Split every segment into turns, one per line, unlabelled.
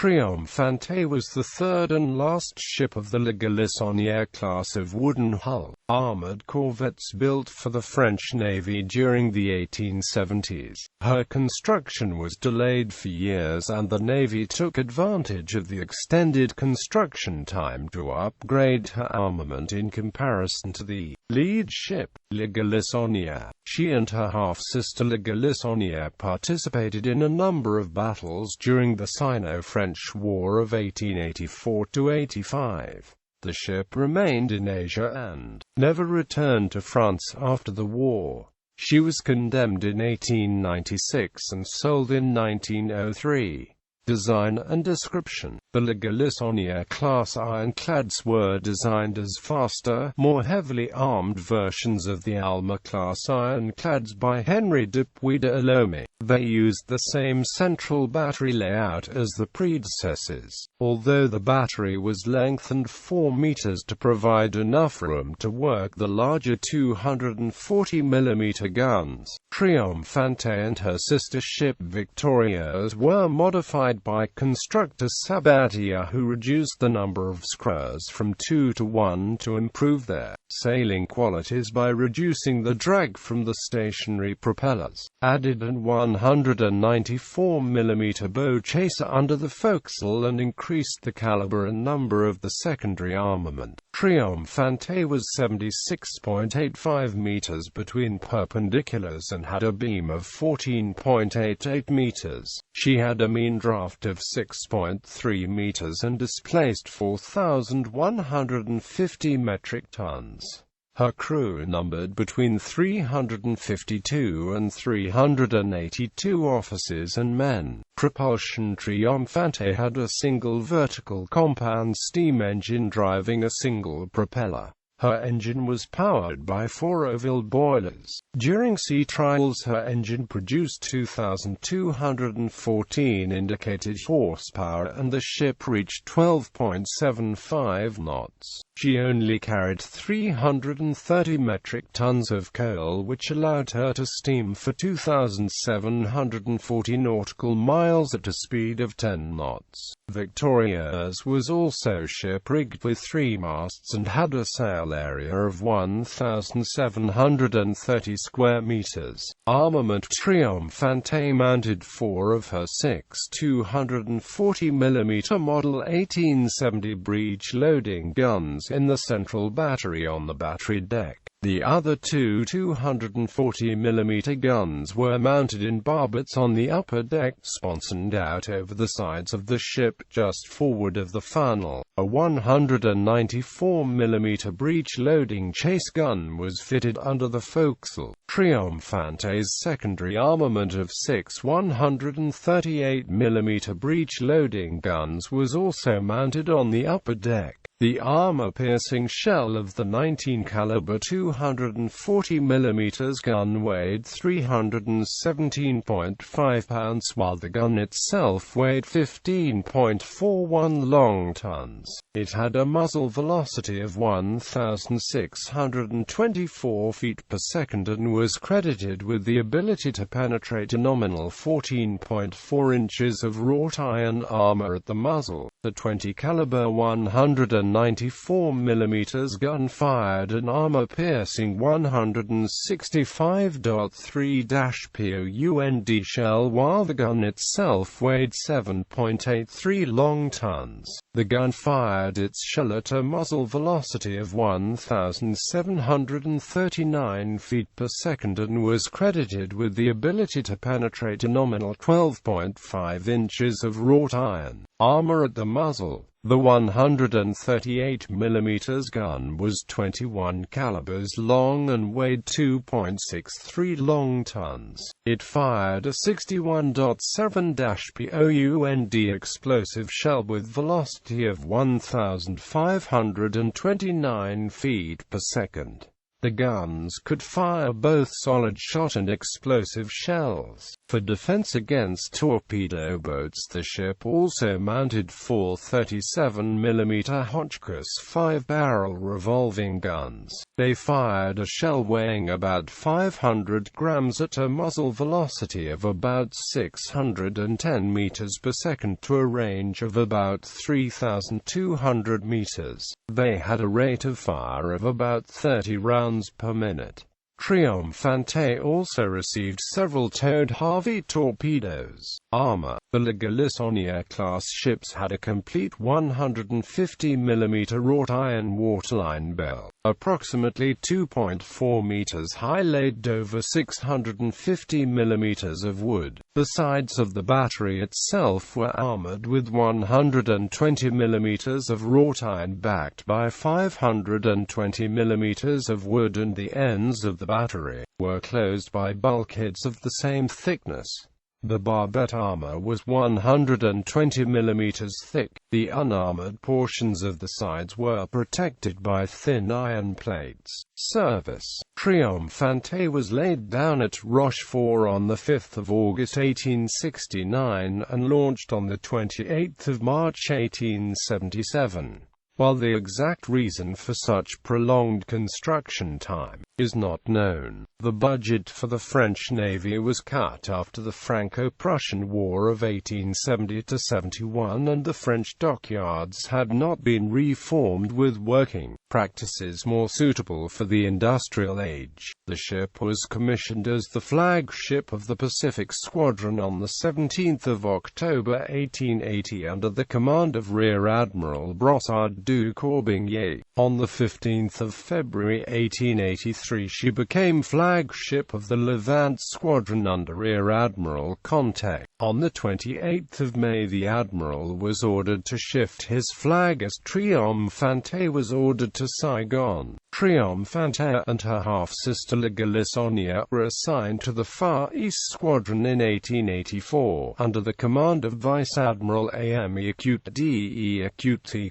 Triomphante was the third and last ship of the Galissonnière class of wooden-hull, armoured corvettes built for the French Navy during the 1870s. Her construction was delayed for years, and the Navy took advantage of the extended construction time to upgrade her armament in comparison to the lead ship, Galissonnière. She and her half-sister Galissonnière participated in a number of battles during the Sino-French War of 1884–85. The ship remained in Asia and never returned to France after the war. She was condemned in 1896 and sold in 1903. Design and description: the Galissonnière class ironclads were designed as faster, more heavily armed versions of the Alma class ironclads by Henry de Puy-de-Lome. They used the same central battery layout as the predecessors, although the battery was lengthened 4 meters to provide enough room to work the larger 240mm guns. Triomphante and her sister ship Victorieuse were modified by constructor Sabatier, who reduced the number of screws from 2 to 1 to improve their sailing qualities by reducing the drag from the stationary propellers. Added an 194mm bow chaser under the forecastle and increased the caliber and number of the secondary armament. Triomphante was 76.85 meters between perpendiculars and had a beam of 14.88 meters. She had a mean draft of 6.3 meters and displaced 4,150 metric tons. Her crew numbered between 352 and 382 officers and men. Propulsion: Triomphante had a single vertical compound steam engine driving a single propeller. Her engine was powered by 4 oval boilers. During sea trials, her engine produced 2,214 indicated horsepower and the ship reached 12.75 knots. She only carried 330 metric tons of coal, which allowed her to steam for 2,740 nautical miles at a speed of 10 knots. Victorieuse was also ship-rigged with 3 masts and had a sail area of 1,730 square meters. Armament: Triomphante mounted 4 of her 6 240mm model 1870 breech-loading guns in the central battery on the battery deck. The other 2 240mm guns were mounted in barbets on the upper deck, sponsored out over the sides of the ship just forward of the funnel. A 194mm breech-loading chase gun was fitted under the forecastle. Triomphante's secondary armament of 6 138mm breech-loading guns was also mounted on the upper deck. The armor-piercing shell of the 19-caliber 240mm gun weighed 317.5 pounds, while the gun itself weighed 15.41 long tons. It had a muzzle velocity of 1,624 feet per second and was credited with the ability to penetrate a nominal 14.4 inches of wrought iron armor at the muzzle. The 20-caliber 194mm gun fired an armor-piercing 165.3-pound shell, while the gun itself weighed 7.83 long tons. The gun fired its shell at a muzzle velocity of 1,739 feet per second and was credited with the ability to penetrate a nominal 12.5 inches of wrought iron armor at the muzzle. The 138mm gun was 21 calibers long and weighed 2.63 long tons. It fired a 61.7-pound explosive shell with velocity of 1,529 feet per second. The guns could fire both solid shot and explosive shells. For defense against torpedo boats, the ship also mounted four 37mm Hotchkiss 5-barrel revolving guns. They fired a shell weighing about 500 grams at a muzzle velocity of about 610 meters per second to a range of about 3,200 meters. They had a rate of fire of about 30 rounds per minute. Triomphante also received several towed Harvey torpedoes. Armor. The Galissonnière-class ships had a complete 150mm wrought iron waterline bell, approximately 2.4 meters high, laid over 650mm of wood. The sides of the battery itself were armored with 120mm of wrought iron backed by 520mm of wood, and the ends of the battery were closed by bulkheads of the same thickness. The barbette armor was 120mm thick. The unarmored portions of the sides were protected by thin iron plates. Service. Triomphante was laid down at Rochefort on 5 August 1869 and launched on 28 March 1877. While the exact reason for such prolonged construction time is not known, the budget for the French Navy was cut after the Franco-Prussian War of 1870–71, and the French dockyards had not been reformed with working practices more suitable for the industrial age. The ship was commissioned as the flagship of the Pacific Squadron on 17 October 1880 under the command of Rear Admiral Brossard du Corbigny. On 15 February 1883 she became flagship of the Levant Squadron under Rear Admiral Conte. On 28 May the Admiral was ordered to shift his flag as Triomphante was ordered to Saigon. Triomphante and her half-sister La Galissonnière were assigned to the Far East Squadron in 1884, under the command of Vice Admiral Ame Acute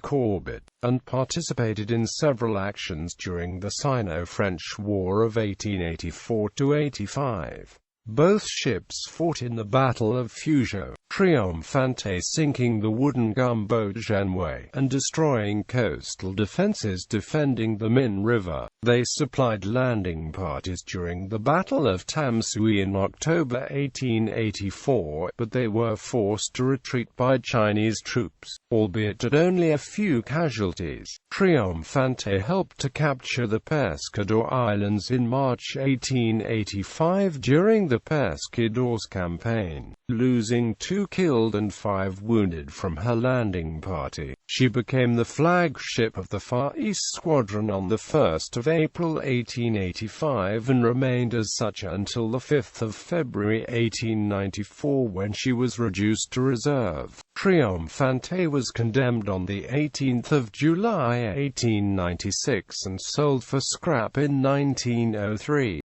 Corbett, and participated in several actions during the Sino-French War of 1884–85. Both ships fought in the Battle of Fugio, Triomphante sinking the wooden gunboat Genouet, and destroying coastal defenses defending the Min River. They supplied landing parties during the Battle of Tamsui in October 1884, but they were forced to retreat by Chinese troops, albeit at only a few casualties. Triomphante helped to capture the Pescador Islands in March 1885 during the Pescadores campaign, losing 2 killed and 5 wounded from her landing party. She became the flagship of the Far East Squadron on 1 April 1885 and remained as such until 5 February 1894, when she was reduced to reserve. Triomphante was condemned on 18 July 1896 and sold for scrap in 1903.